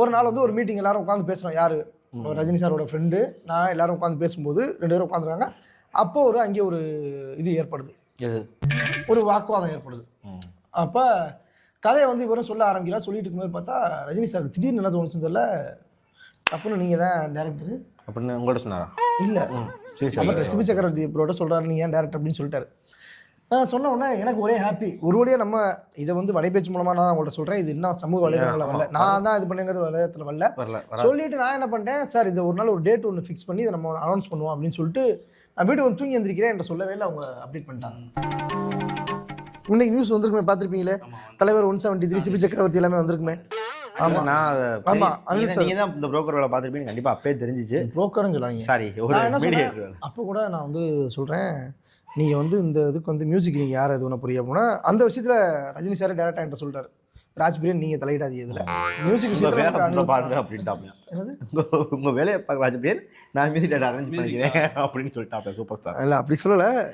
ஒரு நாள் வந்து ஒரு மீட்டிங் எல்லாரும் உட்காந்து பேசுகிறோம். யார் ரஜினி சாரோட ஃப்ரெண்டு நான் எல்லாரும் உட்காந்து பேசும்போது 2 பேரும் உட்காந்துருக்காங்க. அப்போ அங்கே ஒரு இது ஏற்படுது, ஒரு வாக்குவாதம் ஏற்படுது. அப்போ கதையை வந்து இவரும் சொல்ல ஆரம்பிக்கிறா. சொல்லிட்டு இருக்கும்போது பார்த்தா ரஜினி சார் திடீர்னு என்ன தோணுச்சுன்னு தெரியல, தப்புன்னு நீங்கள் தான் டேரக்டர் அப்படின்னு உங்கள்கிட்ட சொன்னாரா? இல்லை, அவர்கிட்ட சிபி சக்கரவர்த்தி ப்ரோட சொல்கிறாரு நீங்கள் ஏன் டேரக்டர் அப்படின்னு சொல்லிட்டாரு. சொன்ன உடனே எனக்கு ஒரே ஹாப்பி. ஒரு வழியாக நம்ம இதை வந்து வலைபேச்சு மூலமாக நான் உங்கள்கிட்ட சொல்கிறேன், இது இன்னும் சமூக வலைதளங்களில் வரல, நான் தான் இது பண்ணுங்கிறது வலைதளத்தில் வரல. சொல்லிட்டு நான் என்ன பண்ணிட்டேன், சார் இதை ஒரு நாள் ஒரு டேட் ஒன்று ஃபிக்ஸ் பண்ணி இதை நம்ம அனௌன்ஸ் பண்ணுவோம் அப்படின்னு சொல்லிட்டு நான் வீட்டு வந்து தூங்கி எந்திரிக்கிறேன். என்ற சொல்லவே இல்லை, அவங்க அப்டேட் பண்ணிட்டாங்க. இன்னைக்கு நியூஸ் வந்திருக்குமே, பார்த்துருப்பீங்களே, தலைவர் 173 சிபி சக்கரவர்த்தி எல்லாமே வந்திருக்குமே. ஆமாம் ஆமாம், நீங்கள் தான் இந்த புரோக்கர் வேலை பார்த்துருப்பீங்க, கண்டிப்பாக அப்பவே தெரிஞ்சிச்சு. புரோக்கர்னு சொல்லாங்க. சாரி, அப்போ கூட நான் வந்து சொல்கிறேன், நீங்கள் வந்து இந்த இதுக்கு வந்து மியூசிக் நீங்கள் யார் இது ஒன்று புரிய போனால் அந்த விஷயத்தில் ரஜினி சார் டேரக்டாக என்கிட்ட சொல்லிட்டாரு, ராஜ்பிரியன் நீங்கள் தலையிடாதீங்க இதில் மியூசிக் விஷயத்தில் பாருங்க அப்படின்ட்டாங்க. உங்கள் வேலையை பார்க்க ராஜ்பிரியன், நான் மியூசிக் அரேஞ்ச் பண்ணிக்கிறேன் அப்படின்னு சொல்லிட்டாங்க சூப்பர் ஸ்டார். இல்லை அப்படி சொல்லலை.